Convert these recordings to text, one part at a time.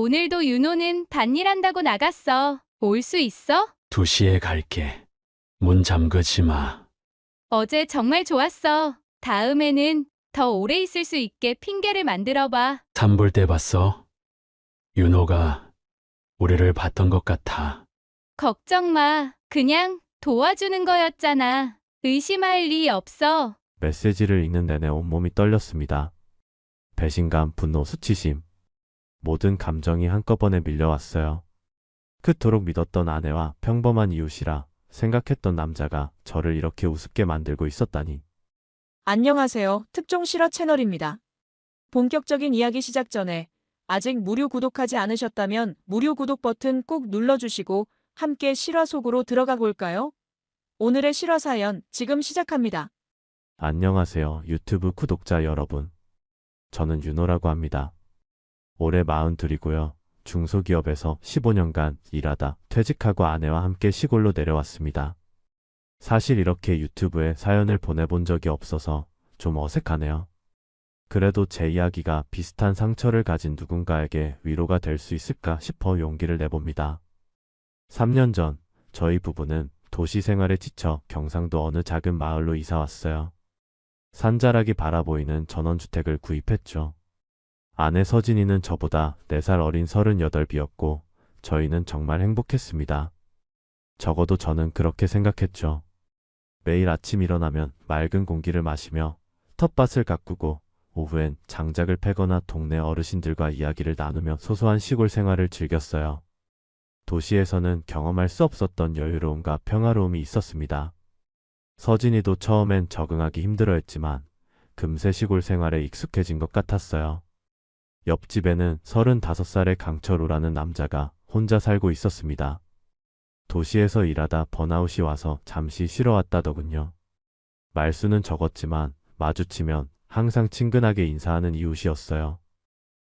오늘도 윤호는 밭일한다고 나갔어. 올 수 있어? 2시에 갈게. 문 잠그지 마. 어제 정말 좋았어. 다음에는 더 오래 있을 수 있게 핑계를 만들어봐. 산볼 때 봤어? 윤호가 우리를 봤던 것 같아. 걱정 마. 그냥 도와주는 거였잖아. 의심할 리 없어. 메시지를 읽는 내내 온몸이 떨렸습니다. 배신감, 분노, 수치심. 모든 감정이 한꺼번에 밀려왔어요. 그토록 믿었던 아내와 평범한 이웃이라 생각했던 남자가 저를 이렇게 우습게 만들고 있었다니. 안녕하세요. 특종 실화 채널입니다. 본격적인 이야기 시작 전에 아직 무료 구독하지 않으셨다면 무료 구독 버튼 꼭 눌러주시고 함께 실화 속으로 들어가 볼까요? 오늘의 실화 사연 지금 시작합니다. 안녕하세요, 유튜브 구독자 여러분. 저는 윤호라고 합니다. 올해 42이고요. 중소기업에서 15년간 일하다 퇴직하고 아내와 함께 시골로 내려왔습니다. 사실 이렇게 유튜브에 사연을 보내본 적이 없어서 좀 어색하네요. 그래도 제 이야기가 비슷한 상처를 가진 누군가에게 위로가 될 수 있을까 싶어 용기를 내봅니다. 3년 전 저희 부부는 도시 생활에 지쳐 경상도 어느 작은 마을로 이사 왔어요. 산자락이 바라보이는 전원주택을 구입했죠. 아내 서진이는 저보다 4살 어린 38이었고 저희는 정말 행복했습니다. 적어도 저는 그렇게 생각했죠. 매일 아침 일어나면 맑은 공기를 마시며 텃밭을 가꾸고 오후엔 장작을 패거나 동네 어르신들과 이야기를 나누며 소소한 시골 생활을 즐겼어요. 도시에서는 경험할 수 없었던 여유로움과 평화로움이 있었습니다. 서진이도 처음엔 적응하기 힘들어했지만 금세 시골 생활에 익숙해진 것 같았어요. 옆집에는 35살의 강철우라는 남자가 혼자 살고 있었습니다. 도시에서 일하다 번아웃이 와서 잠시 쉬러 왔다더군요. 말수는 적었지만 마주치면 항상 친근하게 인사하는 이웃이었어요.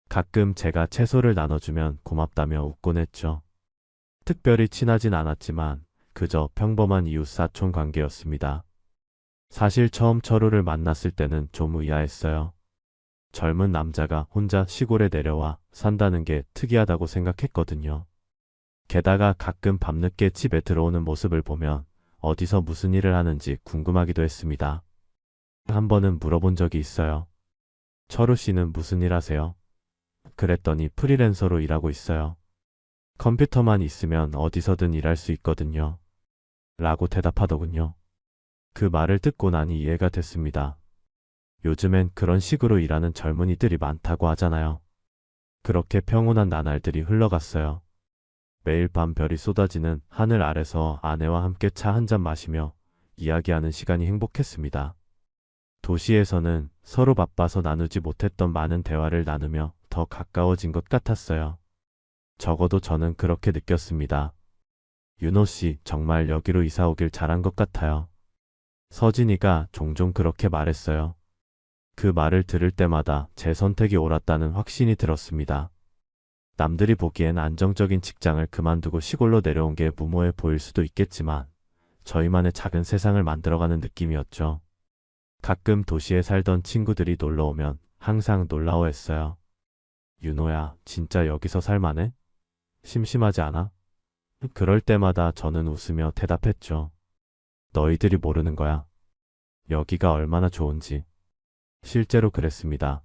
가끔 제가 채소를 나눠주면 고맙다며 웃곤 했죠. 특별히 친하진 않았지만 그저 평범한 이웃 사촌 관계였습니다. 사실 처음 철우를 만났을 때는 좀 의아했어요. 젊은 남자가 혼자 시골에 내려와 산다는 게 특이하다고 생각했거든요. 게다가 가끔 밤늦게 집에 들어오는 모습을 보면 어디서 무슨 일을 하는지 궁금하기도 했습니다. 한 번은 물어본 적이 있어요. 철우 씨는 무슨 일 하세요? 그랬더니 프리랜서로 일하고 있어요. 컴퓨터만 있으면 어디서든 일할 수 있거든요. 라고 대답하더군요. 그 말을 듣고 나니 이해가 됐습니다. 요즘엔 그런 식으로 일하는 젊은이들이 많다고 하잖아요. 그렇게 평온한 나날들이 흘러갔어요. 매일 밤 별이 쏟아지는 하늘 아래서 아내와 함께 차 한 잔 마시며 이야기하는 시간이 행복했습니다. 도시에서는 서로 바빠서 나누지 못했던 많은 대화를 나누며 더 가까워진 것 같았어요. 적어도 저는 그렇게 느꼈습니다. 윤호 씨 정말 여기로 이사 오길 잘한 것 같아요. 서진이가 종종 그렇게 말했어요. 그 말을 들을 때마다 제 선택이 옳았다는 확신이 들었습니다. 남들이 보기엔 안정적인 직장을 그만두고 시골로 내려온 게 무모해 보일 수도 있겠지만 저희만의 작은 세상을 만들어가는 느낌이었죠. 가끔 도시에 살던 친구들이 놀러 오면 항상 놀라워했어요. 윤호야, 진짜 여기서 살만해? 심심하지 않아? 그럴 때마다 저는 웃으며 대답했죠. 너희들이 모르는 거야. 여기가 얼마나 좋은지. 실제로 그랬습니다.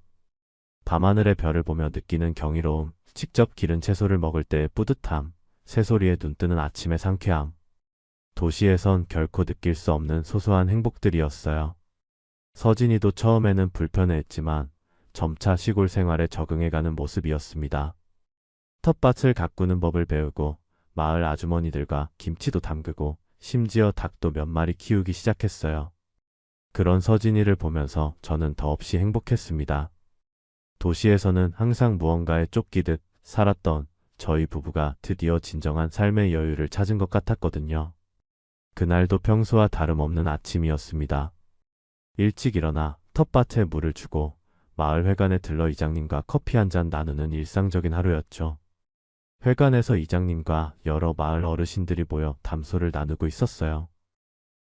밤하늘의 별을 보며 느끼는 경이로움, 직접 기른 채소를 먹을 때의 뿌듯함, 새소리에 눈뜨는 아침의 상쾌함. 도시에선 결코 느낄 수 없는 소소한 행복들이었어요. 서진이도 처음에는 불편해했지만 점차 시골 생활에 적응해가는 모습이었습니다. 텃밭을 가꾸는 법을 배우고 마을 아주머니들과 김치도 담그고 심지어 닭도 몇 마리 키우기 시작했어요. 그런 서진이를 보면서 저는 더없이 행복했습니다. 도시에서는 항상 무언가에 쫓기듯 살았던 저희 부부가 드디어 진정한 삶의 여유를 찾은 것 같았거든요. 그날도 평소와 다름없는 아침이었습니다. 일찍 일어나 텃밭에 물을 주고 마을 회관에 들러 이장님과 커피 한 잔 나누는 일상적인 하루였죠. 회관에서 이장님과 여러 마을 어르신들이 모여 담소를 나누고 있었어요.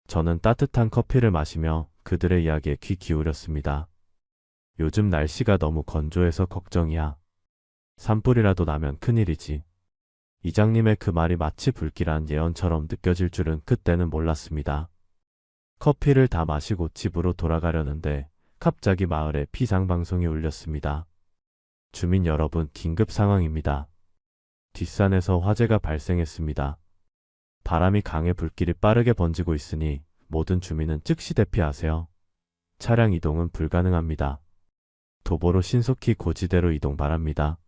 저는 따뜻한 커피를 마시며 그들의 이야기에 귀 기울였습니다. 요즘 날씨가 너무 건조해서 걱정이야. 산불이라도 나면 큰일이지. 이장님의 그 말이 마치 불길한 예언처럼 느껴질 줄은 그때는 몰랐습니다. 커피를 다 마시고 집으로 돌아가려는데 갑자기 마을에 비상방송이 울렸습니다. 주민 여러분, 긴급 상황입니다. 뒷산에서 화재가 발생했습니다. 바람이 강해 불길이 빠르게 번지고 있으니 모든 주민은 즉시 대피하세요. 차량 이동은 불가능합니다. 도보로 신속히 고지대로 이동 바랍니다.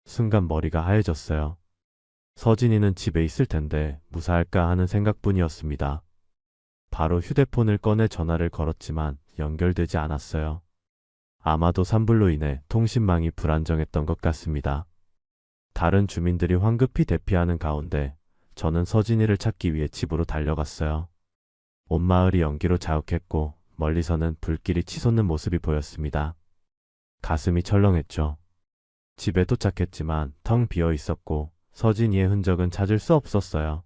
순간 머리가 하얘졌어요. 서진이는 집에 있을 텐데 무사할까 하는 생각뿐이었습니다. 바로 휴대폰을 꺼내 전화를 걸었지만 연결되지 않았어요. 아마도 산불로 인해 통신망이 불안정했던 것 같습니다. 다른 주민들이 황급히 대피하는 가운데 저는 서진이를 찾기 위해 집으로 달려갔어요. 온 마을이 연기로 자욱했고 멀리서는 불길이 치솟는 모습이 보였습니다. 가슴이 철렁했죠. 집에 도착했지만 텅 비어 있었고 서진이의 흔적은 찾을 수 없었어요.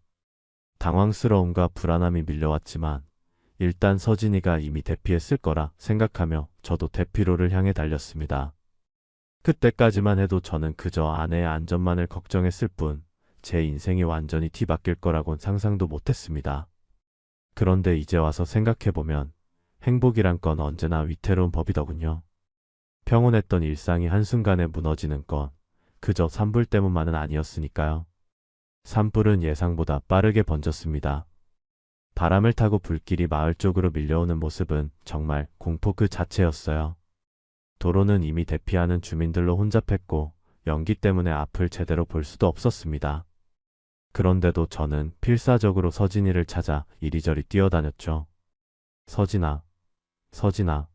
당황스러움과 불안함이 밀려왔지만 일단 서진이가 이미 대피했을 거라 생각하며 저도 대피로를 향해 달렸습니다. 그때까지만 해도 저는 그저 아내의 안전만을 걱정했을 뿐 제 인생이 완전히 뒤바뀔 거라곤 상상도 못했습니다. 그런데 이제 와서 생각해보면 행복이란 건 언제나 위태로운 법이더군요. 평온했던 일상이 한순간에 무너지는 건 그저 산불 때문만은 아니었으니까요. 산불은 예상보다 빠르게 번졌습니다. 바람을 타고 불길이 마을 쪽으로 밀려오는 모습은 정말 공포 그 자체였어요. 도로는 이미 대피하는 주민들로 혼잡했고 연기 때문에 앞을 제대로 볼 수도 없었습니다. 그런데도 저는 필사적으로 서진이를 찾아 이리저리 뛰어다녔죠. 서진아, 서진아.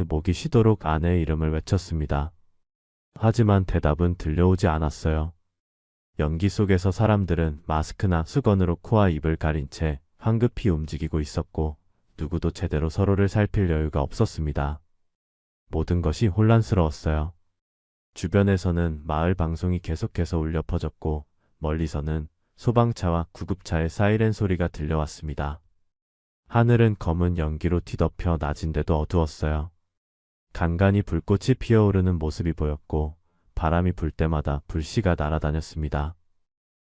목이 쉬도록 아내의 이름을 외쳤습니다. 하지만 대답은 들려오지 않았어요. 연기 속에서 사람들은 마스크나 수건으로 코와 입을 가린 채 황급히 움직이고 있었고 누구도 제대로 서로를 살필 여유가 없었습니다. 모든 것이 혼란스러웠어요. 주변에서는 마을 방송이 계속해서 울려 퍼졌고 멀리서는 소방차와 구급차의 사이렌 소리가 들려왔습니다. 하늘은 검은 연기로 뒤덮여 낮인데도 어두웠어요. 간간히 불꽃이 피어오르는 모습이 보였고 바람이 불 때마다 불씨가 날아다녔습니다.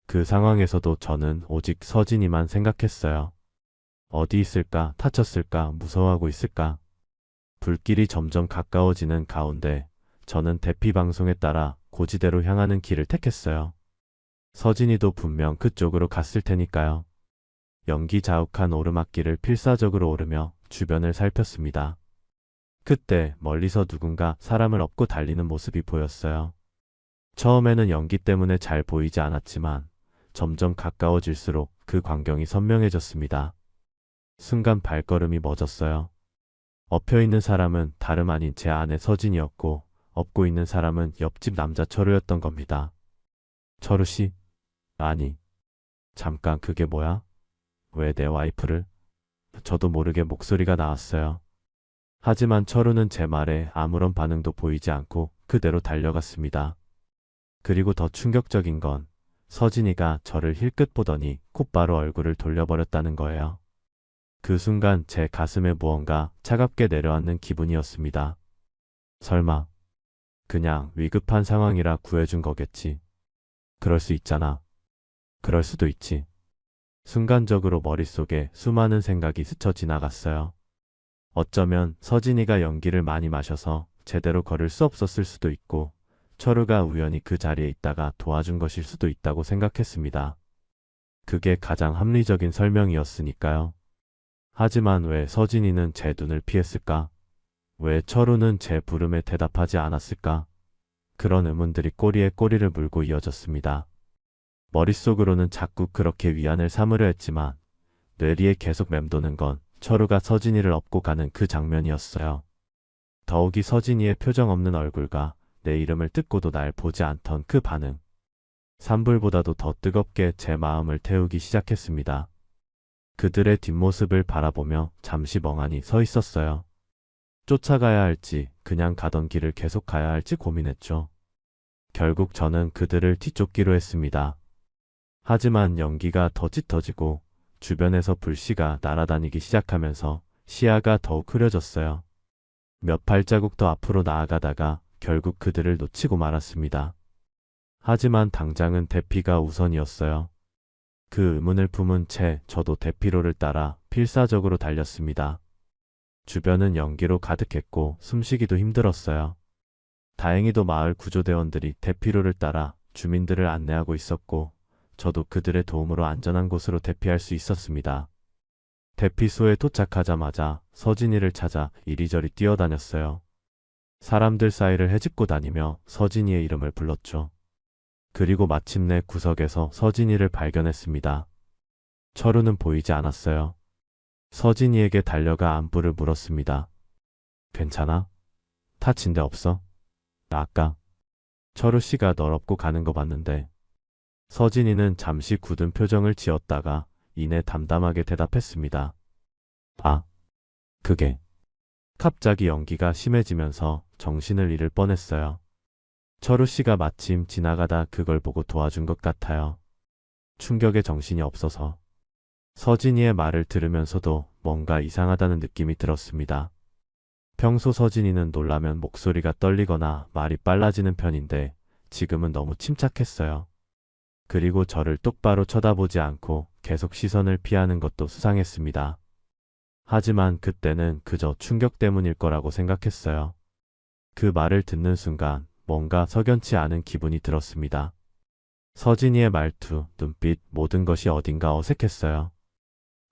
그 상황에서도 저는 오직 서진이만 생각했어요. 어디 있을까? 다쳤을까? 무서워하고 있을까? 불길이 점점 가까워지는 가운데 저는 대피 방송에 따라 고지대로 향하는 길을 택했어요. 서진이도 분명 그쪽으로 갔을 테니까요. 연기 자욱한 오르막길을 필사적으로 오르며 주변을 살폈습니다. 그때 멀리서 누군가 사람을 업고 달리는 모습이 보였어요. 처음에는 연기 때문에 잘 보이지 않았지만 점점 가까워질수록 그 광경이 선명해졌습니다. 순간 발걸음이 멎었어요. 엎혀있는 사람은 다름 아닌 제 아내 서진이었고 업고 있는 사람은 옆집 남자 철우였던 겁니다. 철우씨? 아니, 잠깐 그게 뭐야? 왜 내 와이프를? 저도 모르게 목소리가 나왔어요. 하지만 철우는 제 말에 아무런 반응도 보이지 않고 그대로 달려갔습니다. 그리고 더 충격적인 건 서진이가 저를 힐끗 보더니 곧바로 얼굴을 돌려버렸다는 거예요. 그 순간 제 가슴에 무언가 차갑게 내려앉는 기분이었습니다. 설마 그냥 위급한 상황이라 구해준 거겠지. 그럴 수 있잖아. 그럴 수도 있지. 순간적으로 머릿속에 수많은 생각이 스쳐 지나갔어요. 어쩌면 서진이가 연기를 많이 마셔서 제대로 걸을 수 없었을 수도 있고 철우가 우연히 그 자리에 있다가 도와준 것일 수도 있다고 생각했습니다. 그게 가장 합리적인 설명이었으니까요. 하지만 왜 서진이는 제 눈을 피했을까? 왜 철우는 제 부름에 대답하지 않았을까? 그런 의문들이 꼬리에 꼬리를 물고 이어졌습니다. 머릿속으로는 자꾸 그렇게 위안을 삼으려 했지만 뇌리에 계속 맴도는 건 철우가 서진이를 업고 가는 그 장면이었어요. 더욱이 서진이의 표정 없는 얼굴과 내 이름을 듣고도 날 보지 않던 그 반응. 산불보다도 더 뜨겁게 제 마음을 태우기 시작했습니다. 그들의 뒷모습을 바라보며 잠시 멍하니 서 있었어요. 쫓아가야 할지 그냥 가던 길을 계속 가야 할지 고민했죠. 결국 저는 그들을 뒤쫓기로 했습니다. 하지만 연기가 더 짙어지고 주변에서 불씨가 날아다니기 시작하면서 시야가 더욱 흐려졌어요. 몇 발자국 더 앞으로 나아가다가 결국 그들을 놓치고 말았습니다. 하지만 당장은 대피가 우선이었어요. 그 의문을 품은 채 저도 대피로를 따라 필사적으로 달렸습니다. 주변은 연기로 가득했고 숨쉬기도 힘들었어요. 다행히도 마을 구조대원들이 대피로를 따라 주민들을 안내하고 있었고 저도 그들의 도움으로 안전한 곳으로 대피할 수 있었습니다. 대피소에 도착하자마자 서진이를 찾아 이리저리 뛰어다녔어요. 사람들 사이를 헤집고 다니며 서진이의 이름을 불렀죠. 그리고 마침내 구석에서 서진이를 발견했습니다. 철우는 보이지 않았어요. 서진이에게 달려가 안부를 물었습니다. 괜찮아? 다친 데 없어? 나 아까 철우 씨가 널 업고 가는 거 봤는데. 서진이는 잠시 굳은 표정을 지었다가 이내 담담하게 대답했습니다. 아, 그게. 갑자기 연기가 심해지면서 정신을 잃을 뻔했어요. 철우 씨가 마침 지나가다 그걸 보고 도와준 것 같아요. 충격에 정신이 없어서. 서진이의 말을 들으면서도 뭔가 이상하다는 느낌이 들었습니다. 평소 서진이는 놀라면 목소리가 떨리거나 말이 빨라지는 편인데 지금은 너무 침착했어요. 그리고 저를 똑바로 쳐다보지 않고 계속 시선을 피하는 것도 수상했습니다. 하지만 그때는 그저 충격 때문일 거라고 생각했어요. 그 말을 듣는 순간 뭔가 석연치 않은 기분이 들었습니다. 서진이의 말투, 눈빛, 모든 것이 어딘가 어색했어요.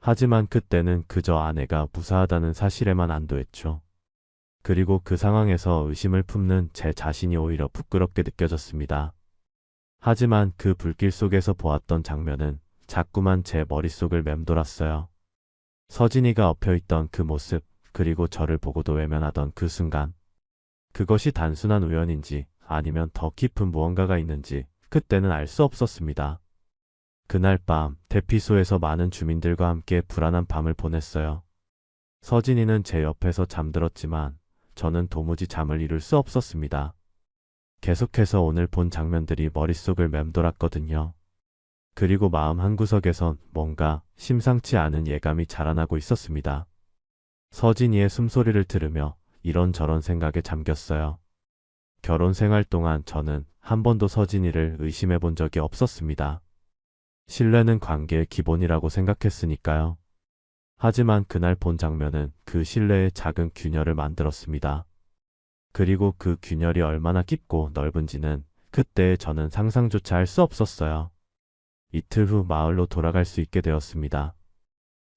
하지만 그때는 그저 아내가 무사하다는 사실에만 안도했죠. 그리고 그 상황에서 의심을 품는 제 자신이 오히려 부끄럽게 느껴졌습니다. 하지만 그 불길 속에서 보았던 장면은 자꾸만 제 머릿속을 맴돌았어요. 서진이가 엎혀있던 그 모습, 그리고 저를 보고도 외면하던 그 순간. 그것이 단순한 우연인지 아니면 더 깊은 무언가가 있는지 그때는 알 수 없었습니다. 그날 밤 대피소에서 많은 주민들과 함께 불안한 밤을 보냈어요. 서진이는 제 옆에서 잠들었지만 저는 도무지 잠을 이룰 수 없었습니다. 계속해서 오늘 본 장면들이 머릿속을 맴돌았거든요. 그리고 마음 한구석에선 뭔가 심상치 않은 예감이 자라나고 있었습니다. 서진이의 숨소리를 들으며 이런저런 생각에 잠겼어요. 결혼 생활 동안 저는 한 번도 서진이를 의심해 본 적이 없었습니다. 신뢰는 관계의 기본이라고 생각했으니까요. 하지만 그날 본 장면은 그 신뢰에 작은 균열을 만들었습니다. 그리고 그 균열이 얼마나 깊고 넓은지는 그때의 저는 상상조차 할 수 없었어요. 이틀 후 마을로 돌아갈 수 있게 되었습니다.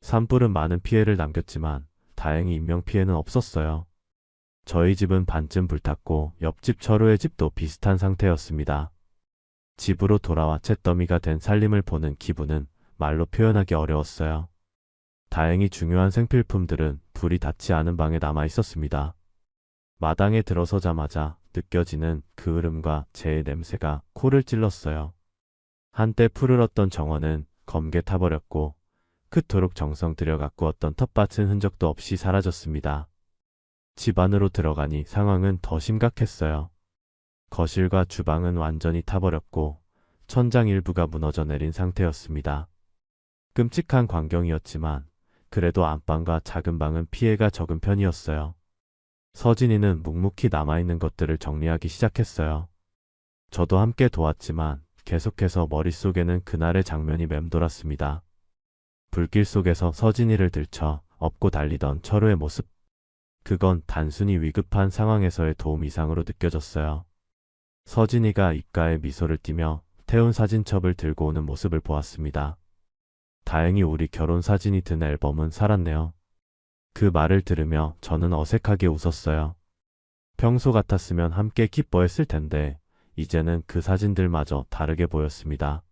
산불은 많은 피해를 남겼지만 다행히 인명피해는 없었어요. 저희 집은 반쯤 불탔고 옆집 철우의 집도 비슷한 상태였습니다. 집으로 돌아와 잿더미가 된 살림을 보는 기분은 말로 표현하기 어려웠어요. 다행히 중요한 생필품들은 불이 닿지 않은 방에 남아 있었습니다. 마당에 들어서자마자 느껴지는 그 흐름과 제 냄새가 코를 찔렀어요. 한때 푸르렀던 정원은 검게 타버렸고 그토록 정성 들여 가꾸었던 텃밭은 흔적도 없이 사라졌습니다. 집 안으로 들어가니 상황은 더 심각했어요. 거실과 주방은 완전히 타버렸고 천장 일부가 무너져 내린 상태였습니다. 끔찍한 광경이었지만 그래도 안방과 작은 방은 피해가 적은 편이었어요. 서진이는 묵묵히 남아있는 것들을 정리하기 시작했어요. 저도 함께 도왔지만 계속해서 머릿속에는 그날의 장면이 맴돌았습니다. 불길 속에서 서진이를 들쳐 업고 달리던 철우의 모습. 그건 단순히 위급한 상황에서의 도움 이상으로 느껴졌어요. 서진이가 입가에 미소를 띠며 태운 사진첩을 들고 오는 모습을 보았습니다. 다행히 우리 결혼 사진이 든 앨범은 살았네요. 그 말을 들으며 저는 어색하게 웃었어요. 평소 같았으면 함께 기뻐했을 텐데 이제는 그 사진들마저 다르게 보였습니다.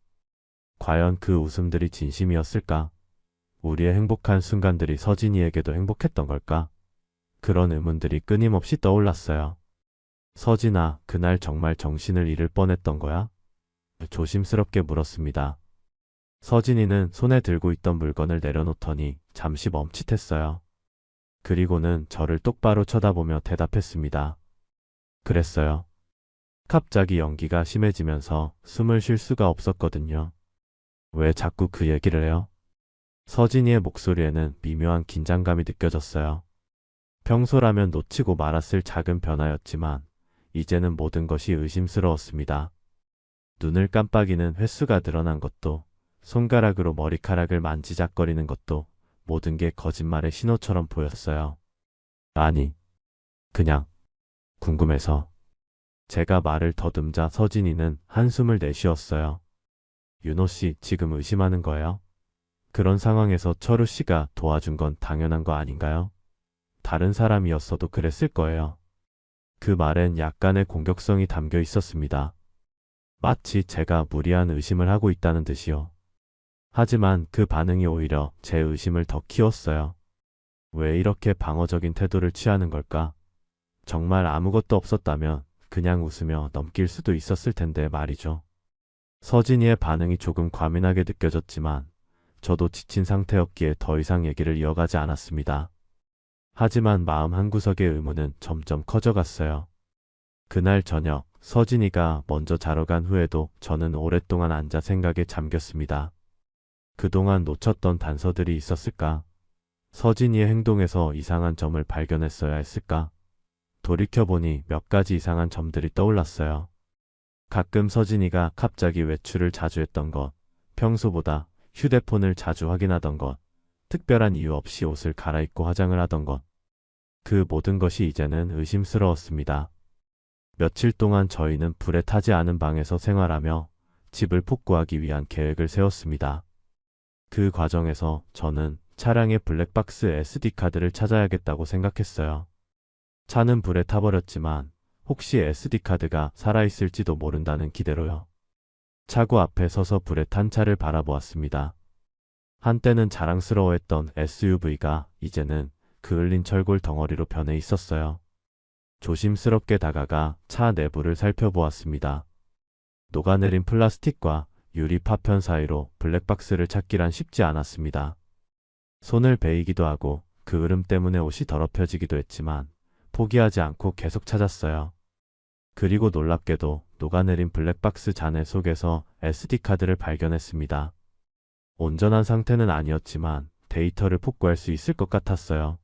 과연 그 웃음들이 진심이었을까? 우리의 행복한 순간들이 서진이에게도 행복했던 걸까? 그런 의문들이 끊임없이 떠올랐어요. 서진아, 그날 정말 정신을 잃을 뻔했던 거야? 조심스럽게 물었습니다. 서진이는 손에 들고 있던 물건을 내려놓더니 잠시 멈칫했어요. 그리고는 저를 똑바로 쳐다보며 대답했습니다. 그랬어요. 갑자기 연기가 심해지면서 숨을 쉴 수가 없었거든요. 왜 자꾸 그 얘기를 해요? 서진이의 목소리에는 미묘한 긴장감이 느껴졌어요. 평소라면 놓치고 말았을 작은 변화였지만 이제는 모든 것이 의심스러웠습니다. 눈을 깜빡이는 횟수가 늘어난 것도, 손가락으로 머리카락을 만지작거리는 것도 모든 게 거짓말의 신호처럼 보였어요. 아니, 그냥 궁금해서. 제가 말을 더듬자 서진이는 한숨을 내쉬었어요. 윤호 씨 지금 의심하는 거예요? 그런 상황에서 철우 씨가 도와준 건 당연한 거 아닌가요? 다른 사람이었어도 그랬을 거예요. 그 말엔 약간의 공격성이 담겨 있었습니다. 마치 제가 무리한 의심을 하고 있다는 듯이요. 하지만 그 반응이 오히려 제 의심을 더 키웠어요. 왜 이렇게 방어적인 태도를 취하는 걸까? 정말 아무것도 없었다면 그냥 웃으며 넘길 수도 있었을 텐데 말이죠. 서진이의 반응이 조금 과민하게 느껴졌지만 저도 지친 상태였기에 더 이상 얘기를 이어가지 않았습니다. 하지만 마음 한구석의 의문은 점점 커져갔어요. 그날 저녁 서진이가 먼저 자러 간 후에도 저는 오랫동안 앉아 생각에 잠겼습니다. 그동안 놓쳤던 단서들이 있었을까? 서진이의 행동에서 이상한 점을 발견했어야 했을까? 돌이켜보니 몇 가지 이상한 점들이 떠올랐어요. 가끔 서진이가 갑자기 외출을 자주 했던 것, 평소보다 휴대폰을 자주 확인하던 것, 특별한 이유 없이 옷을 갈아입고 화장을 하던 것. 그 모든 것이 이제는 의심스러웠습니다. 며칠 동안 저희는 불에 타지 않은 방에서 생활하며 집을 복구하기 위한 계획을 세웠습니다. 그 과정에서 저는 차량의 블랙박스 SD카드를 찾아야겠다고 생각했어요. 차는 불에 타버렸지만 혹시 SD카드가 살아있을지도 모른다는 기대로요. 차고 앞에 서서 불에 탄 차를 바라보았습니다. 한때는 자랑스러워했던 SUV가 이제는 그을린 철골 덩어리로 변해 있었어요. 조심스럽게 다가가 차 내부를 살펴보았습니다. 녹아내린 플라스틱과 유리 파편 사이로 블랙박스를 찾기란 쉽지 않았습니다. 손을 베이기도 하고 그 으름 때문에 옷이 더럽혀지기도 했지만 포기하지 않고 계속 찾았어요. 그리고 놀랍게도 녹아내린 블랙박스 잔해 속에서 SD카드를 발견했습니다. 온전한 상태는 아니었지만 데이터를 복구할 수 있을 것 같았어요.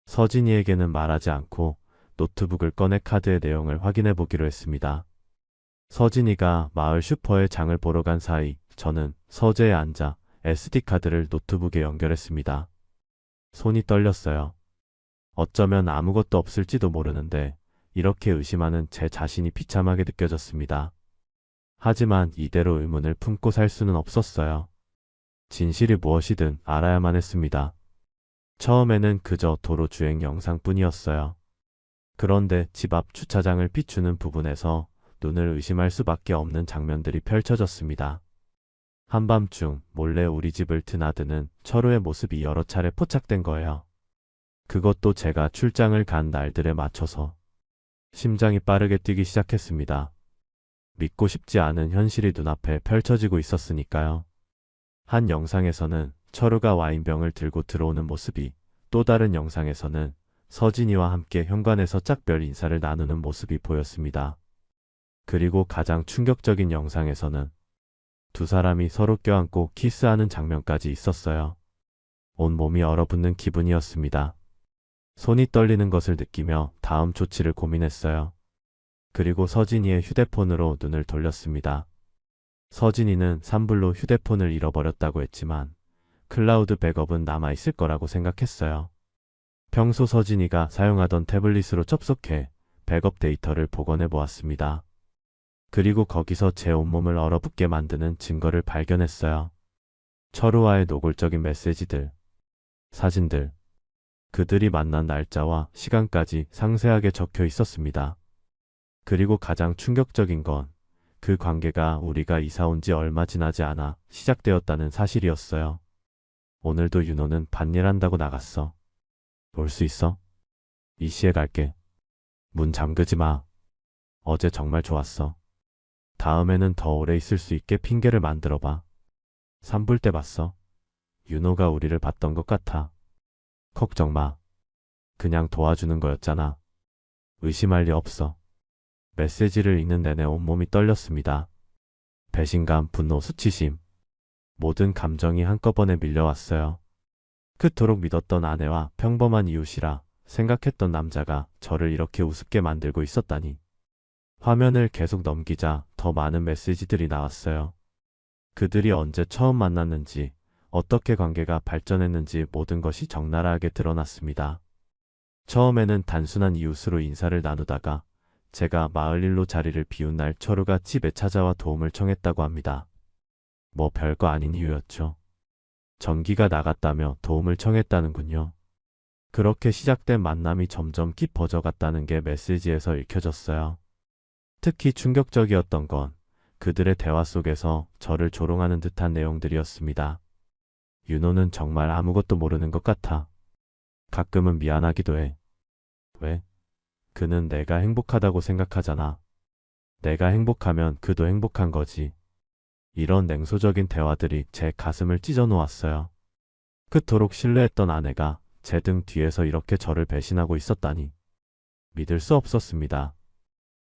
서진이에게는 말하지 않고 노트북을 꺼내 카드의 내용을 확인해 보기로 했습니다. 서진이가 마을 슈퍼에 장을 보러 간 사이 저는 서재에 앉아 SD카드를 노트북에 연결했습니다. 손이 떨렸어요. 어쩌면 아무것도 없을지도 모르는데 이렇게 의심하는 제 자신이 비참하게 느껴졌습니다. 하지만 이대로 의문을 품고 살 수는 없었어요. 진실이 무엇이든 알아야만 했습니다. 처음에는 그저 도로 주행 영상뿐이었어요. 그런데 집 앞 주차장을 비추는 부분에서 눈을 의심할 수밖에 없는 장면들이 펼쳐졌습니다. 한밤중 몰래 우리 집을 드나드는 철우의 모습이 여러 차례 포착된 거예요. 그것도 제가 출장을 간 날들에 맞춰서. 심장이 빠르게 뛰기 시작했습니다. 믿고 싶지 않은 현실이 눈앞에 펼쳐지고 있었으니까요. 한 영상에서는 철우가 와인병을 들고 들어오는 모습이, 또 다른 영상에서는 서진이와 함께 현관에서 짝별 인사를 나누는 모습이 보였습니다. 그리고 가장 충격적인 영상에서는 두 사람이 서로 껴안고 키스하는 장면까지 있었어요. 온 몸이 얼어붙는 기분이었습니다. 손이 떨리는 것을 느끼며 다음 조치를 고민했어요. 그리고 서진이의 휴대폰으로 눈을 돌렸습니다. 서진이는 산불로 휴대폰을 잃어버렸다고 했지만 클라우드 백업은 남아있을 거라고 생각했어요. 평소 서진이가 사용하던 태블릿으로 접속해 백업 데이터를 복원해 보았습니다. 그리고 거기서 제 온몸을 얼어붙게 만드는 증거를 발견했어요. 철우와의 노골적인 메시지들, 사진들, 그들이 만난 날짜와 시간까지 상세하게 적혀 있었습니다. 그리고 가장 충격적인 건 그 관계가 우리가 이사 온 지 얼마 지나지 않아 시작되었다는 사실이었어요. 오늘도 윤호는 밭일한다고 나갔어. 올 수 있어? 이 시에 갈게. 문 잠그지 마. 어제 정말 좋았어. 다음에는 더 오래 있을 수 있게 핑계를 만들어봐. 산불 때 봤어. 윤호가 우리를 봤던 것 같아. 걱정 마. 그냥 도와주는 거였잖아. 의심할 리 없어. 메시지를 읽는 내내 온몸이 떨렸습니다. 배신감, 분노, 수치심. 모든 감정이 한꺼번에 밀려왔어요. 그토록 믿었던 아내와 평범한 이웃이라 생각했던 남자가 저를 이렇게 우습게 만들고 있었다니. 화면을 계속 넘기자 더 많은 메시지들이 나왔어요. 그들이 언제 처음 만났는지, 어떻게 관계가 발전했는지 모든 것이 적나라하게 드러났습니다. 처음에는 단순한 이웃으로 인사를 나누다가 제가 마을 일로 자리를 비운 날 철우가 집에 찾아와 도움을 청했다고 합니다. 뭐 별거 아닌 이유였죠. 전기가 나갔다며 도움을 청했다는군요. 그렇게 시작된 만남이 점점 깊어져 갔다는 게 메시지에서 읽혀졌어요. 특히 충격적이었던 건 그들의 대화 속에서 저를 조롱하는 듯한 내용들이었습니다. 윤호는 정말 아무것도 모르는 것 같아. 가끔은 미안하기도 해. 왜? 그는 내가 행복하다고 생각하잖아. 내가 행복하면 그도 행복한 거지. 이런 냉소적인 대화들이 제 가슴을 찢어 놓았어요. 그토록 신뢰했던 아내가 제 등 뒤에서 이렇게 저를 배신하고 있었다니. 믿을 수 없었습니다.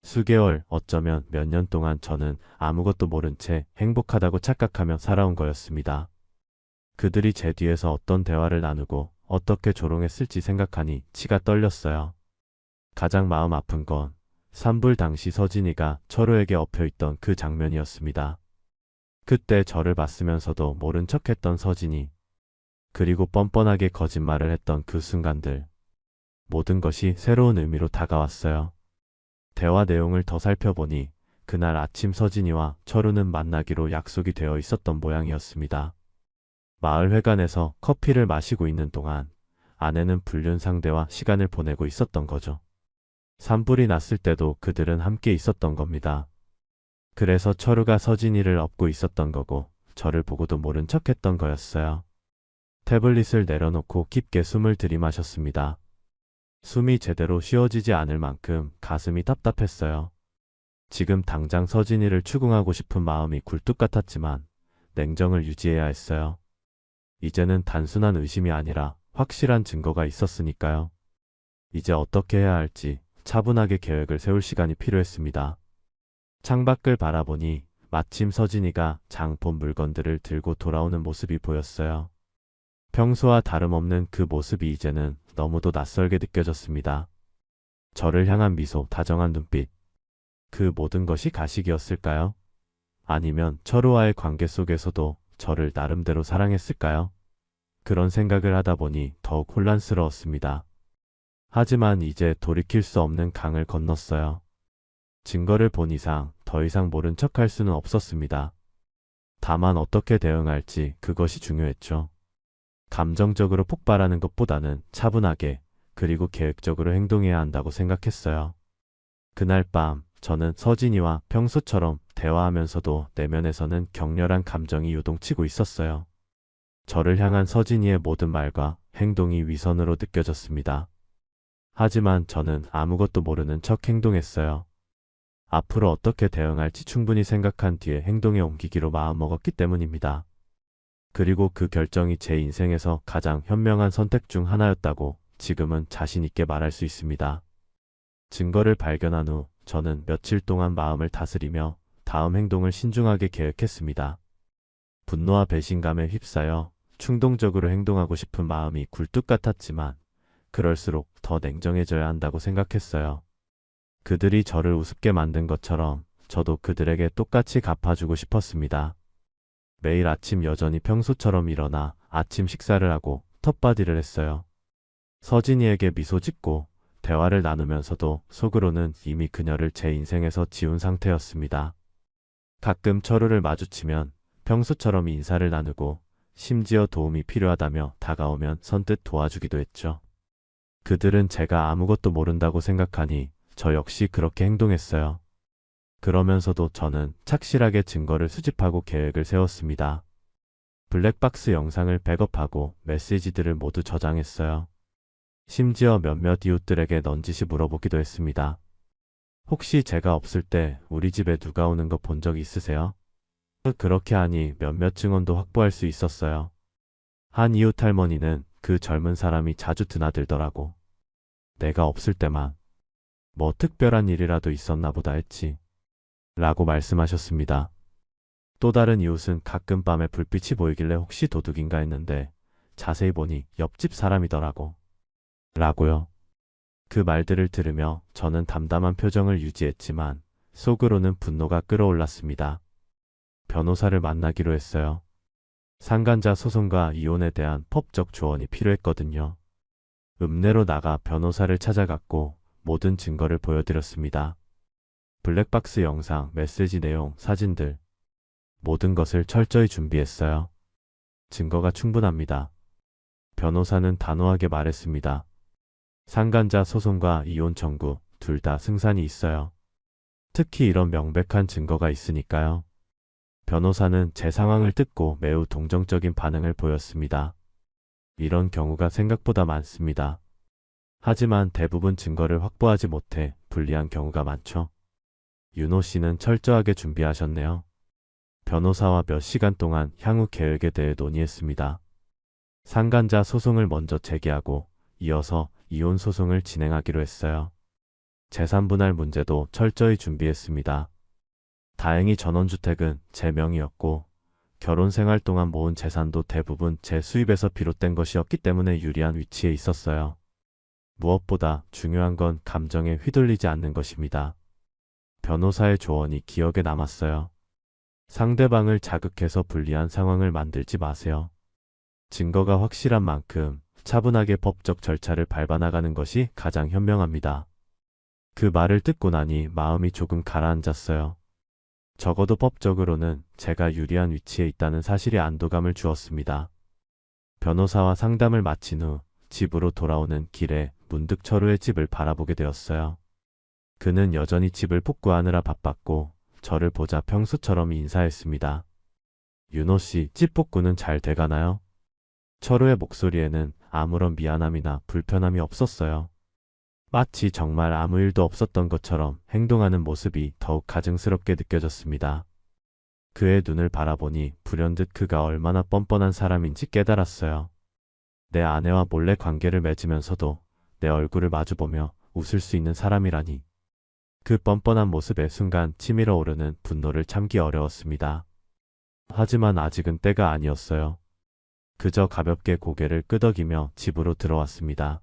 수개월, 어쩌면 몇 년 동안 저는 아무것도 모른 채 행복하다고 착각하며 살아온 거였습니다. 그들이 제 뒤에서 어떤 대화를 나누고 어떻게 조롱했을지 생각하니 치가 떨렸어요. 가장 마음 아픈 건 산불 당시 서진이가 철호에게 엎혀있던 그 장면이었습니다. 그때 저를 봤으면서도 모른 척했던 서진이, 그리고 뻔뻔하게 거짓말을 했던 그 순간들. 모든 것이 새로운 의미로 다가왔어요. 대화 내용을 더 살펴보니 그날 아침 서진이와 철우는 만나기로 약속이 되어 있었던 모양이었습니다. 마을 회관에서 커피를 마시고 있는 동안 아내는 불륜 상대와 시간을 보내고 있었던 거죠. 산불이 났을 때도 그들은 함께 있었던 겁니다. 그래서 철우가 서진이를 업고 있었던 거고 저를 보고도 모른 척했던 거였어요. 태블릿을 내려놓고 깊게 숨을 들이마셨습니다. 숨이 제대로 쉬어지지 않을 만큼 가슴이 답답했어요. 지금 당장 서진이를 추궁하고 싶은 마음이 굴뚝 같았지만 냉정을 유지해야 했어요. 이제는 단순한 의심이 아니라 확실한 증거가 있었으니까요. 이제 어떻게 해야 할지 차분하게 계획을 세울 시간이 필요했습니다. 창밖을 바라보니 마침 서진이가 장 본 물건들을 들고 돌아오는 모습이 보였어요. 평소와 다름없는 그 모습이 이제는 너무도 낯설게 느껴졌습니다. 저를 향한 미소, 다정한 눈빛. 그 모든 것이 가식이었을까요? 아니면 철우와의 관계 속에서도 저를 나름대로 사랑했을까요? 그런 생각을 하다 보니 더욱 혼란스러웠습니다. 하지만 이제 돌이킬 수 없는 강을 건넜어요. 증거를 본 이상 더 이상 모른 척할 수는 없었습니다. 다만 어떻게 대응할지 그것이 중요했죠. 감정적으로 폭발하는 것보다는 차분하게 그리고 계획적으로 행동해야 한다고 생각했어요. 그날 밤 저는 서진이와 평소처럼 대화하면서도 내면에서는 격렬한 감정이 요동치고 있었어요. 저를 향한 서진이의 모든 말과 행동이 위선으로 느껴졌습니다. 하지만 저는 아무것도 모르는 척 행동했어요. 앞으로 어떻게 대응할지 충분히 생각한 뒤에 행동에 옮기기로 마음먹었기 때문입니다. 그리고 그 결정이 제 인생에서 가장 현명한 선택 중 하나였다고 지금은 자신 있게 말할 수 있습니다. 증거를 발견한 후 저는 며칠 동안 마음을 다스리며 다음 행동을 신중하게 계획했습니다. 분노와 배신감에 휩싸여 충동적으로 행동하고 싶은 마음이 굴뚝 같았지만 그럴수록 더 냉정해져야 한다고 생각했어요. 그들이 저를 우습게 만든 것처럼 저도 그들에게 똑같이 갚아주고 싶었습니다. 매일 아침 여전히 평소처럼 일어나 아침 식사를 하고 텃밭일을 했어요. 서진이에게 미소 짓고 대화를 나누면서도 속으로는 이미 그녀를 제 인생에서 지운 상태였습니다. 가끔 철우를 마주치면 평소처럼 인사를 나누고 심지어 도움이 필요하다며 다가오면 선뜻 도와주기도 했죠. 그들은 제가 아무것도 모른다고 생각하니 저 역시 그렇게 행동했어요. 그러면서도 저는 착실하게 증거를 수집하고 계획을 세웠습니다. 블랙박스 영상을 백업하고 메시지들을 모두 저장했어요. 심지어 몇몇 이웃들에게 넌지시 물어보기도 했습니다. 혹시 제가 없을 때 우리 집에 누가 오는 거 본 적 있으세요? 그렇게 하니 몇몇 증언도 확보할 수 있었어요. 한 이웃 할머니는 그 젊은 사람이 자주 드나들더라고. 내가 없을 때만 뭐 특별한 일이라도 있었나 보다 했지. 라고 말씀하셨습니다. 또 다른 이웃은 가끔 밤에 불빛이 보이길래 혹시 도둑인가 했는데 자세히 보니 옆집 사람이더라고. 라고요. 그 말들을 들으며 저는 담담한 표정을 유지했지만 속으로는 분노가 끓어올랐습니다. 변호사를 만나기로 했어요. 상간자 소송과 이혼에 대한 법적 조언이 필요했거든요. 읍내로 나가 변호사를 찾아갔고 모든 증거를 보여드렸습니다. 블랙박스 영상, 메시지 내용, 사진들 모든 것을 철저히 준비했어요. 증거가 충분합니다. 변호사는 단호하게 말했습니다. 상간자 소송과 이혼 청구 둘 다 승산이 있어요. 특히 이런 명백한 증거가 있으니까요. 변호사는 제 상황을 듣고 매우 동정적인 반응을 보였습니다. 이런 경우가 생각보다 많습니다. 하지만 대부분 증거를 확보하지 못해 불리한 경우가 많죠. 윤호 씨는 철저하게 준비하셨네요. 변호사와 몇 시간 동안 향후 계획에 대해 논의했습니다. 상간자 소송을 먼저 제기하고 이어서 이혼 소송을 진행하기로 했어요. 재산 분할 문제도 철저히 준비했습니다. 다행히 전원주택은 제 명의였고 결혼 생활 동안 모은 재산도 대부분 제 수입에서 비롯된 것이었기 때문에 유리한 위치에 있었어요. 무엇보다 중요한 건 감정에 휘둘리지 않는 것입니다. 변호사의 조언이 기억에 남았어요. 상대방을 자극해서 불리한 상황을 만들지 마세요. 증거가 확실한 만큼 차분하게 법적 절차를 밟아나가는 것이 가장 현명합니다. 그 말을 듣고 나니 마음이 조금 가라앉았어요. 적어도 법적으로는 제가 유리한 위치에 있다는 사실이 안도감을 주었습니다. 변호사와 상담을 마친 후 집으로 돌아오는 길에 문득 철우의 집을 바라보게 되었어요. 그는 여전히 집을 복구하느라 바빴고 저를 보자 평소처럼 인사했습니다. 윤호 씨, 집 복구는 잘 돼가나요? 철우의 목소리에는 아무런 미안함이나 불편함이 없었어요. 마치 정말 아무 일도 없었던 것처럼 행동하는 모습이 더욱 가증스럽게 느껴졌습니다. 그의 눈을 바라보니 불현듯 그가 얼마나 뻔뻔한 사람인지 깨달았어요. 내 아내와 몰래 관계를 맺으면서도 내 얼굴을 마주보며 웃을 수 있는 사람이라니. 그 뻔뻔한 모습에 순간 치밀어 오르는 분노를 참기 어려웠습니다. 하지만 아직은 때가 아니었어요. 그저 가볍게 고개를 끄덕이며 집으로 들어왔습니다.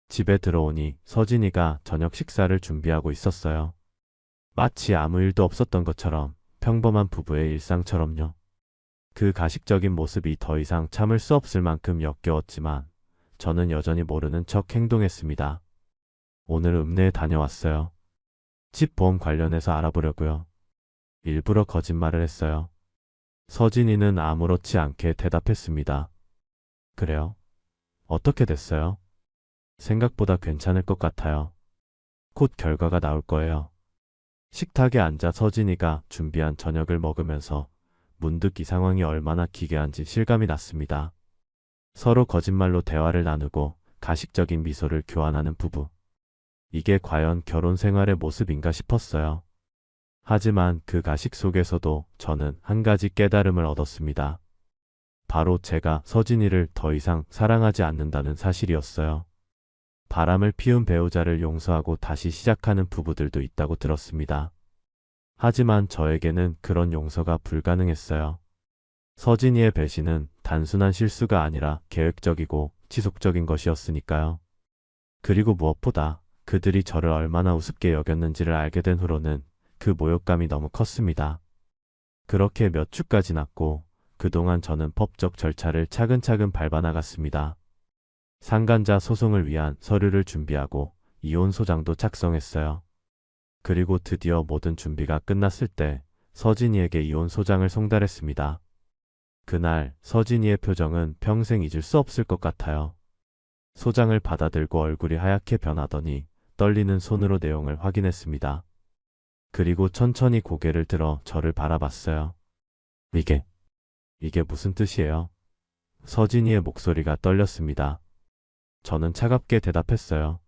집에 들어오니 서진이가 저녁 식사를 준비하고 있었어요. 마치 아무 일도 없었던 것처럼 평범한 부부의 일상처럼요. 그 가식적인 모습이 더 이상 참을 수 없을 만큼 역겨웠지만 저는 여전히 모르는 척 행동했습니다. 오늘 읍내에 다녀왔어요. 집 보험 관련해서 알아보려고요. 일부러 거짓말을 했어요. 서진이는 아무렇지 않게 대답했습니다. 그래요? 어떻게 됐어요? 생각보다 괜찮을 것 같아요. 곧 결과가 나올 거예요. 식탁에 앉아 서진이가 준비한 저녁을 먹으면서 문득 이 상황이 얼마나 기괴한지 실감이 났습니다. 서로 거짓말로 대화를 나누고 가식적인 미소를 교환하는 부부. 이게 과연 결혼 생활의 모습인가 싶었어요. 하지만 그 가식 속에서도 저는 한 가지 깨달음을 얻었습니다. 바로 제가 서진이를 더 이상 사랑하지 않는다는 사실이었어요. 바람을 피운 배우자를 용서하고 다시 시작하는 부부들도 있다고 들었습니다. 하지만 저에게는 그런 용서가 불가능했어요. 서진이의 배신은 단순한 실수가 아니라 계획적이고 지속적인 것이었으니까요. 그리고 무엇보다 그들이 저를 얼마나 우습게 여겼는지를 알게 된 후로는 그 모욕감이 너무 컸습니다. 그렇게 몇 주가 지났고 그동안 저는 법적 절차를 차근차근 밟아나갔습니다. 상간자 소송을 위한 서류를 준비하고 이혼 소장도 작성했어요. 그리고 드디어 모든 준비가 끝났을 때 서진이에게 이혼 소장을 송달했습니다. 그날 서진이의 표정은 평생 잊을 수 없을 것 같아요. 소장을 받아들고 얼굴이 하얗게 변하더니 떨리는 손으로 내용을 확인했습니다. 그리고 천천히 고개를 들어 저를 바라봤어요. 이게 무슨 뜻이에요? 서진이의 목소리가 떨렸습니다. 저는 차갑게 대답했어요.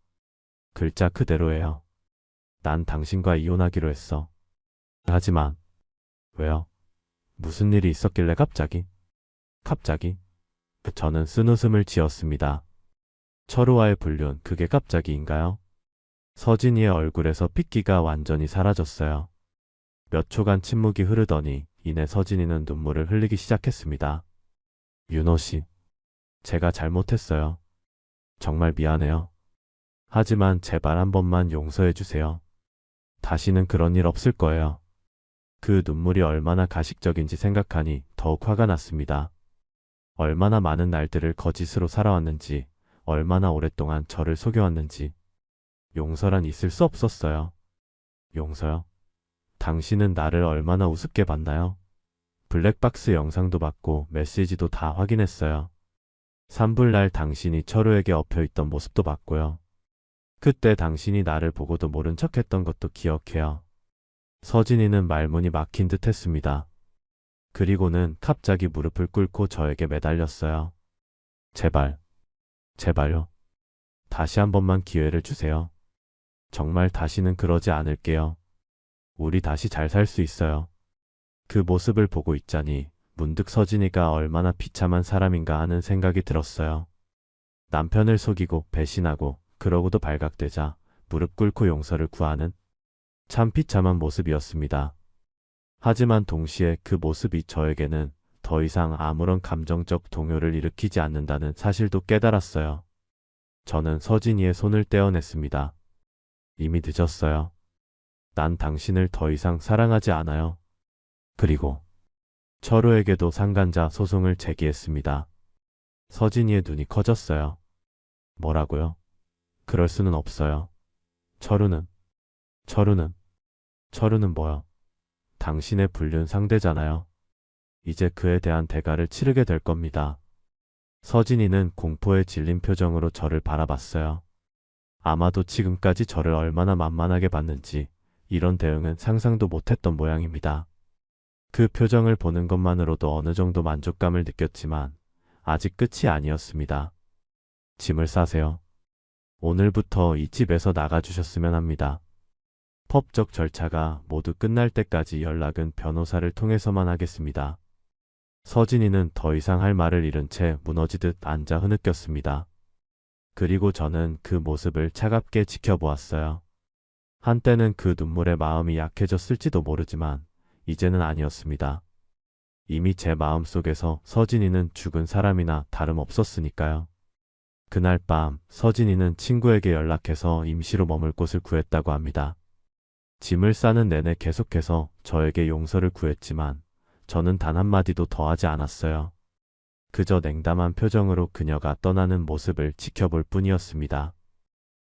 글자 그대로예요. 난 당신과 이혼하기로 했어. 하지만 왜요? 무슨 일이 있었길래 갑자기? 저는 쓴웃음을 지었습니다. 철우와의 불륜, 그게 갑자기인가요? 서진이의 얼굴에서 핏기가 완전히 사라졌어요. 몇 초간 침묵이 흐르더니 이내 서진이는 눈물을 흘리기 시작했습니다. 윤호 씨, 제가 잘못했어요. 정말 미안해요. 하지만 제발 한 번만 용서해 주세요. 다시는 그런 일 없을 거예요. 그 눈물이 얼마나 가식적인지 생각하니 더욱 화가 났습니다. 얼마나 많은 날들을 거짓으로 살아왔는지, 얼마나 오랫동안 저를 속여왔는지. 용서란 있을 수 없었어요. 용서요? 당신은 나를 얼마나 우습게 봤나요? 블랙박스 영상도 봤고 메시지도 다 확인했어요. 산불날 당신이 철우에게 엎혀있던 모습도 봤고요. 그때 당신이 나를 보고도 모른 척했던 것도 기억해요. 서진이는 말문이 막힌 듯 했습니다. 그리고는 갑자기 무릎을 꿇고 저에게 매달렸어요. 제발, 제발요. 다시 한 번만 기회를 주세요. 정말 다시는 그러지 않을게요. 우리 다시 잘 살 수 있어요. 그 모습을 보고 있자니 문득 서진이가 얼마나 비참한 사람인가 하는 생각이 들었어요. 남편을 속이고 배신하고 그러고도 발각되자 무릎 꿇고 용서를 구하는 참 비참한 모습이었습니다. 하지만 동시에 그 모습이 저에게는 더 이상 아무런 감정적 동요를 일으키지 않는다는 사실도 깨달았어요. 저는 서진이의 손을 떼어냈습니다. 이미 늦었어요. 난 당신을 더 이상 사랑하지 않아요. 그리고 철우에게도 상간자 소송을 제기했습니다. 서진이의 눈이 커졌어요. 뭐라고요? 그럴 수는 없어요. 철우는 뭐요? 당신의 불륜 상대잖아요. 이제 그에 대한 대가를 치르게 될 겁니다. 서진이는 공포에 질린 표정으로 저를 바라봤어요. 아마도 지금까지 저를 얼마나 만만하게 봤는지 이런 대응은 상상도 못했던 모양입니다. 그 표정을 보는 것만으로도 어느 정도 만족감을 느꼈지만 아직 끝이 아니었습니다. 짐을 싸세요. 오늘부터 이 집에서 나가주셨으면 합니다. 법적 절차가 모두 끝날 때까지 연락은 변호사를 통해서만 하겠습니다. 서진이는 더 이상 할 말을 잃은 채 무너지듯 앉아 흐느꼈습니다. 그리고 저는 그 모습을 차갑게 지켜보았어요. 한때는 그 눈물에 마음이 약해졌을지도 모르지만 이제는 아니었습니다. 이미 제 마음속에서 서진이는 죽은 사람이나 다름없었으니까요. 그날 밤 서진이는 친구에게 연락해서 임시로 머물 곳을 구했다고 합니다. 짐을 싸는 내내 계속해서 저에게 용서를 구했지만 저는 단 한마디도 더하지 않았어요. 그저 냉담한 표정으로 그녀가 떠나는 모습을 지켜볼 뿐이었습니다.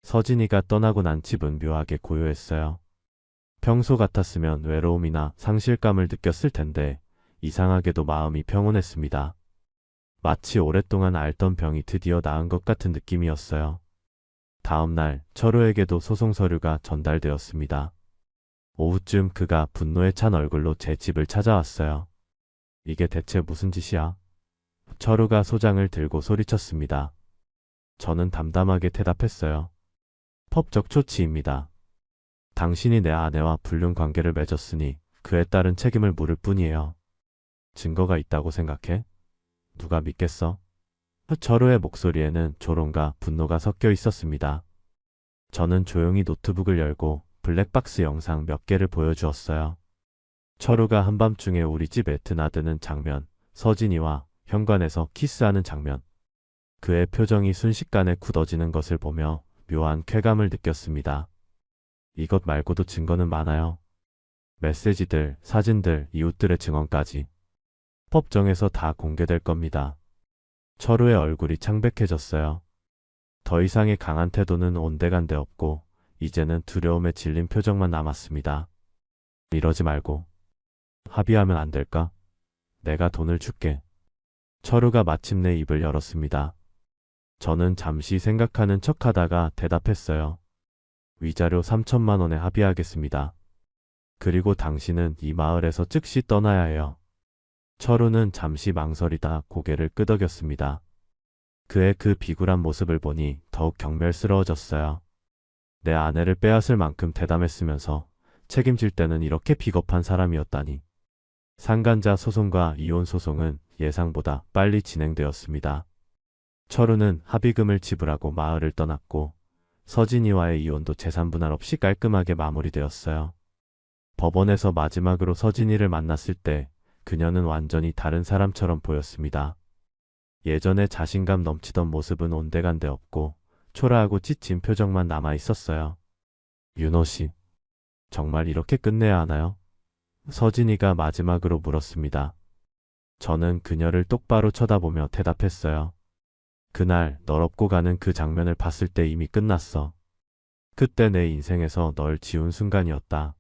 서진이가 떠나고 난 집은 묘하게 고요했어요. 평소 같았으면 외로움이나 상실감을 느꼈을 텐데 이상하게도 마음이 평온했습니다. 마치 오랫동안 앓던 병이 드디어 나은 것 같은 느낌이었어요. 다음 날 철우에게도 소송 서류가 전달되었습니다. 오후쯤 그가 분노에 찬 얼굴로 제 집을 찾아왔어요. 이게 대체 무슨 짓이야? 철우가 소장을 들고 소리쳤습니다. 저는 담담하게 대답했어요. 법적 조치입니다. 당신이 내 아내와 불륜 관계를 맺었으니 그에 따른 책임을 물을 뿐이에요. 증거가 있다고 생각해? 누가 믿겠어? 철우의 목소리에는 조롱과 분노가 섞여 있었습니다. 저는 조용히 노트북을 열고 블랙박스 영상 몇 개를 보여주었어요. 철우가 한밤중에 우리 집에 드나드는 장면, 서진이와 현관에서 키스하는 장면. 그의 표정이 순식간에 굳어지는 것을 보며 묘한 쾌감을 느꼈습니다. 이것 말고도 증거는 많아요. 메시지들, 사진들, 이웃들의 증언까지. 법정에서 다 공개될 겁니다. 철우의 얼굴이 창백해졌어요. 더 이상의 강한 태도는 온데간데 없고 이제는 두려움에 질린 표정만 남았습니다. 이러지 말고 합의하면 안 될까? 내가 돈을 줄게. 철우가 마침내 입을 열었습니다. 저는 잠시 생각하는 척하다가 대답했어요. 위자료 3천만 원에 합의하겠습니다. 그리고 당신은 이 마을에서 즉시 떠나야 해요. 철우는 잠시 망설이다 고개를 끄덕였습니다. 그의 그 비굴한 모습을 보니 더욱 경멸스러워졌어요. 내 아내를 빼앗을 만큼 대담했으면서 책임질 때는 이렇게 비겁한 사람이었다니. 상간자 소송과 이혼 소송은 예상보다 빨리 진행되었습니다. 철우는 합의금을 지불하고 마을을 떠났고 서진이와의 이혼도 재산분할 없이 깔끔하게 마무리되었어요. 법원에서 마지막으로 서진이를 만났을 때 그녀는 완전히 다른 사람처럼 보였습니다. 예전에 자신감 넘치던 모습은 온데간데 없고 초라하고 지친 표정만 남아 있었어요. 윤호 씨. 정말 이렇게 끝내야 하나요? 서진이가 마지막으로 물었습니다. 저는 그녀를 똑바로 쳐다보며 대답했어요. 그날 널 업고 가는 그 장면을 봤을 때 이미 끝났어. 그때 내 인생에서 널 지운 순간이었다.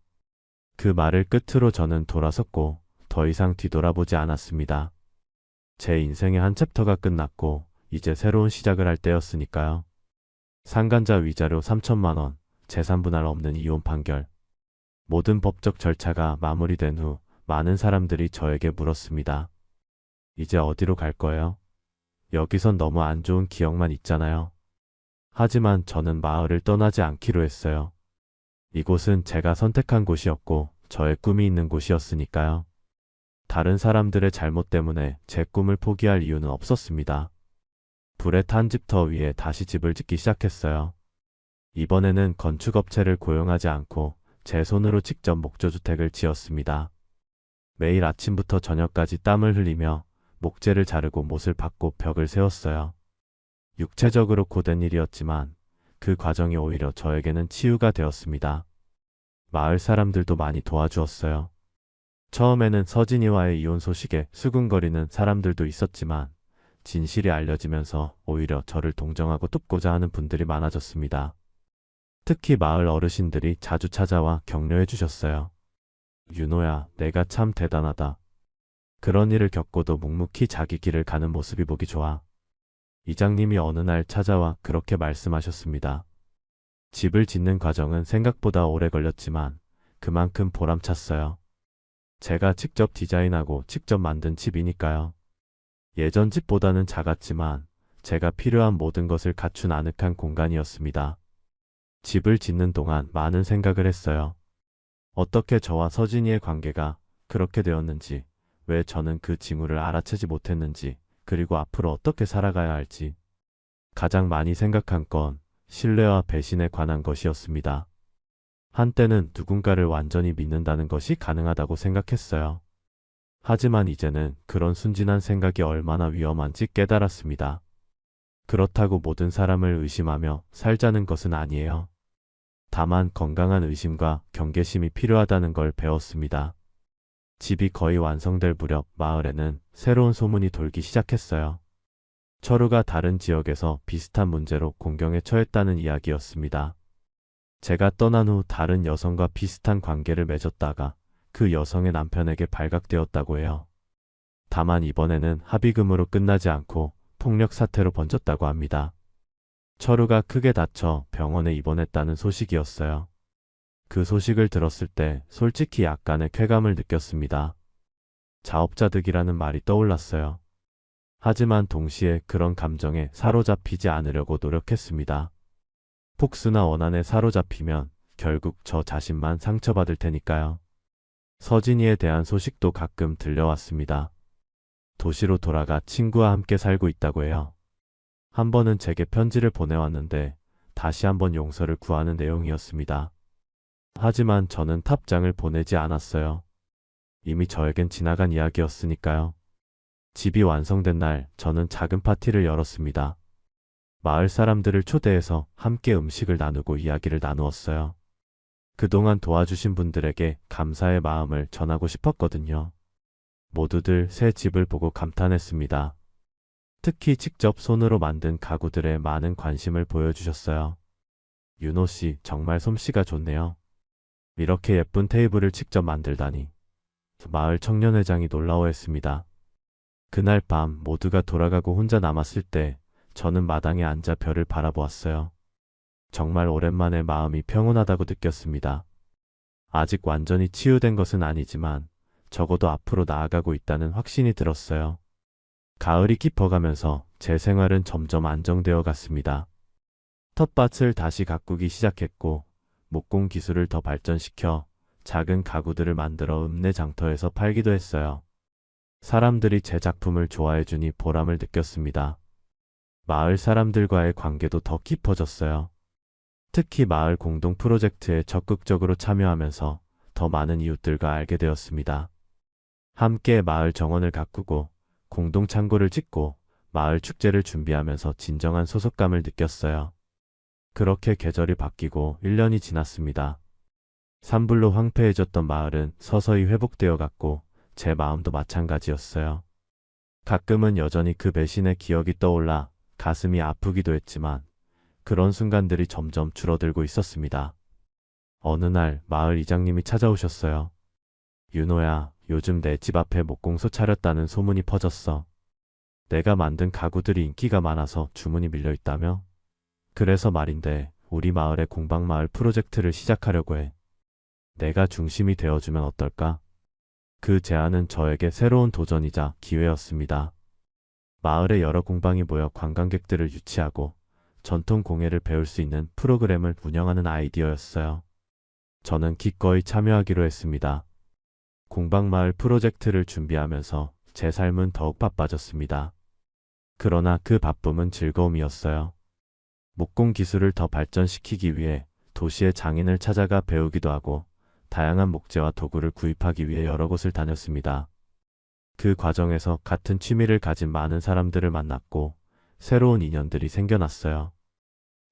그 말을 끝으로 저는 돌아섰고 더 이상 뒤돌아보지 않았습니다. 제 인생의 한 챕터가 끝났고 이제 새로운 시작을 할 때였으니까요. 상간자 위자료 3천만 원, 재산 분할 없는 이혼 판결. 모든 법적 절차가 마무리된 후 많은 사람들이 저에게 물었습니다. 이제 어디로 갈 거예요? 여기선 너무 안 좋은 기억만 있잖아요. 하지만 저는 마을을 떠나지 않기로 했어요. 이곳은 제가 선택한 곳이었고 저의 꿈이 있는 곳이었으니까요. 다른 사람들의 잘못 때문에 제 꿈을 포기할 이유는 없었습니다. 불에 탄 집터 위에 다시 집을 짓기 시작했어요. 이번에는 건축업체를 고용하지 않고 제 손으로 직접 목조주택을 지었습니다. 매일 아침부터 저녁까지 땀을 흘리며 목재를 자르고 못을 박고 벽을 세웠어요. 육체적으로 고된 일이었지만 그 과정이 오히려 저에게는 치유가 되었습니다. 마을 사람들도 많이 도와주었어요. 처음에는 서진이와의 이혼 소식에 수군거리는 사람들도 있었지만 진실이 알려지면서 오히려 저를 동정하고 돕고자 하는 분들이 많아졌습니다. 특히 마을 어르신들이 자주 찾아와 격려해 주셨어요. 윤호야, 내가 참 대단하다. 그런 일을 겪고도 묵묵히 자기 길을 가는 모습이 보기 좋아. 이장님이 어느 날 찾아와 그렇게 말씀하셨습니다. 집을 짓는 과정은 생각보다 오래 걸렸지만 그만큼 보람찼어요. 제가 직접 디자인하고 직접 만든 집이니까요. 예전 집보다는 작았지만 제가 필요한 모든 것을 갖춘 아늑한 공간이었습니다. 집을 짓는 동안 많은 생각을 했어요. 어떻게 저와 서진이의 관계가 그렇게 되었는지, 왜 저는 그 징후를 알아채지 못했는지, 그리고 앞으로 어떻게 살아가야 할지. 가장 많이 생각한 건 신뢰와 배신에 관한 것이었습니다. 한때는 누군가를 완전히 믿는다는 것이 가능하다고 생각했어요. 하지만 이제는 그런 순진한 생각이 얼마나 위험한지 깨달았습니다. 그렇다고 모든 사람을 의심하며 살자는 것은 아니에요. 다만 건강한 의심과 경계심이 필요하다는 걸 배웠습니다. 집이 거의 완성될 무렵 마을에는 새로운 소문이 돌기 시작했어요. 철우가 다른 지역에서 비슷한 문제로 공경에 처했다는 이야기였습니다. 제가 떠난 후 다른 여성과 비슷한 관계를 맺었다가 그 여성의 남편에게 발각되었다고 해요. 다만 이번에는 합의금으로 끝나지 않고 폭력 사태로 번졌다고 합니다. 철우가 크게 다쳐 병원에 입원했다는 소식이었어요. 그 소식을 들었을 때 솔직히 약간의 쾌감을 느꼈습니다. 자업자득이라는 말이 떠올랐어요. 하지만 동시에 그런 감정에 사로잡히지 않으려고 노력했습니다. 폭스나 원한에 사로잡히면 결국 저 자신만 상처받을 테니까요. 서진이에 대한 소식도 가끔 들려왔습니다. 도시로 돌아가 친구와 함께 살고 있다고 해요. 한 번은 제게 편지를 보내왔는데 다시 한번 용서를 구하는 내용이었습니다. 하지만 저는 답장을 보내지 않았어요. 이미 저에겐 지나간 이야기였으니까요. 집이 완성된 날 저는 작은 파티를 열었습니다. 마을 사람들을 초대해서 함께 음식을 나누고 이야기를 나누었어요. 그동안 도와주신 분들에게 감사의 마음을 전하고 싶었거든요. 모두들 새 집을 보고 감탄했습니다. 특히 직접 손으로 만든 가구들에 많은 관심을 보여주셨어요. 윤호 씨, 정말 솜씨가 좋네요. 이렇게 예쁜 테이블을 직접 만들다니. 마을 청년회장이 놀라워했습니다. 그날 밤 모두가 돌아가고 혼자 남았을 때 저는 마당에 앉아 별을 바라보았어요. 정말 오랜만에 마음이 평온하다고 느꼈습니다. 아직 완전히 치유된 것은 아니지만 적어도 앞으로 나아가고 있다는 확신이 들었어요. 가을이 깊어가면서 제 생활은 점점 안정되어 갔습니다. 텃밭을 다시 가꾸기 시작했고 목공 기술을 더 발전시켜 작은 가구들을 만들어 읍내 장터에서 팔기도 했어요. 사람들이 제 작품을 좋아해주니 보람을 느꼈습니다. 마을 사람들과의 관계도 더 깊어졌어요. 특히 마을 공동 프로젝트에 적극적으로 참여하면서 더 많은 이웃들과 알게 되었습니다. 함께 마을 정원을 가꾸고 공동 창고를 짓고 마을 축제를 준비하면서 진정한 소속감을 느꼈어요. 그렇게 계절이 바뀌고 1년이 지났습니다. 산불로 황폐해졌던 마을은 서서히 회복되어 갔고 제 마음도 마찬가지였어요. 가끔은 여전히 그 배신의 기억이 떠올라 가슴이 아프기도 했지만 그런 순간들이 점점 줄어들고 있었습니다. 어느 날 마을 이장님이 찾아오셨어요. 윤호야, 요즘 내 집 앞에 목공소 차렸다는 소문이 퍼졌어. 내가 만든 가구들이 인기가 많아서 주문이 밀려 있다며? 그래서 말인데 우리 마을에 공방마을 프로젝트를 시작하려고 해. 내가 중심이 되어주면 어떨까? 그 제안은 저에게 새로운 도전이자 기회였습니다. 마을에 여러 공방이 모여 관광객들을 유치하고 전통 공예를 배울 수 있는 프로그램을 운영하는 아이디어였어요. 저는 기꺼이 참여하기로 했습니다. 공방마을 프로젝트를 준비하면서 제 삶은 더욱 바빠졌습니다. 그러나 그 바쁨은 즐거움이었어요. 목공 기술을 더 발전시키기 위해 도시의 장인을 찾아가 배우기도 하고 다양한 목재와 도구를 구입하기 위해 여러 곳을 다녔습니다. 그 과정에서 같은 취미를 가진 많은 사람들을 만났고 새로운 인연들이 생겨났어요.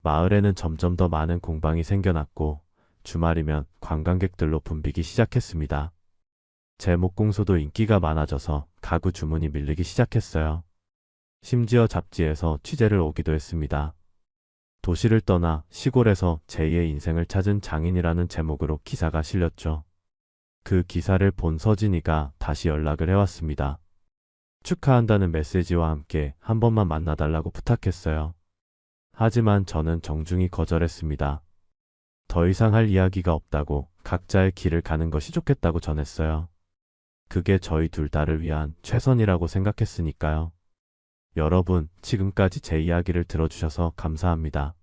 마을에는 점점 더 많은 공방이 생겨났고 주말이면 관광객들로 붐비기 시작했습니다. 제 목공소도 인기가 많아져서 가구 주문이 밀리기 시작했어요. 심지어 잡지에서 취재를 오기도 했습니다. 도시를 떠나 시골에서 제2의 인생을 찾은 장인이라는 제목으로 기사가 실렸죠. 그 기사를 본 서진이가 다시 연락을 해왔습니다. 축하한다는 메시지와 함께 한 번만 만나달라고 부탁했어요. 하지만 저는 정중히 거절했습니다. 더 이상 할 이야기가 없다고 각자의 길을 가는 것이 좋겠다고 전했어요. 그게 저희 둘 다를 위한 최선이라고 생각했으니까요. 여러분, 지금까지 제 이야기를 들어주셔서 감사합니다.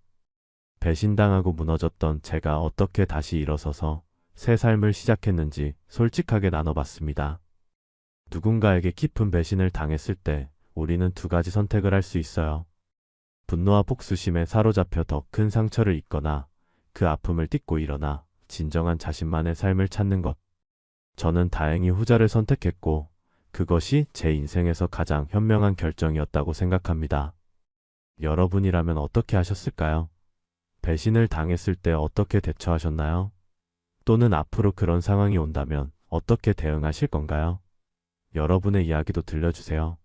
배신당하고 무너졌던 제가 어떻게 다시 일어서서 새 삶을 시작했는지 솔직하게 나눠봤습니다. 누군가에게 깊은 배신을 당했을 때 우리는 두 가지 선택을 할 수 있어요. 분노와 복수심에 사로잡혀 더 큰 상처를 입거나 그 아픔을 딛고 일어나 진정한 자신만의 삶을 찾는 것. 저는 다행히 후자를 선택했고 그것이 제 인생에서 가장 현명한 결정이었다고 생각합니다. 여러분이라면 어떻게 하셨을까요? 배신을 당했을 때 어떻게 대처하셨나요? 또는 앞으로 그런 상황이 온다면 어떻게 대응하실 건가요? 여러분의 이야기도 들려주세요.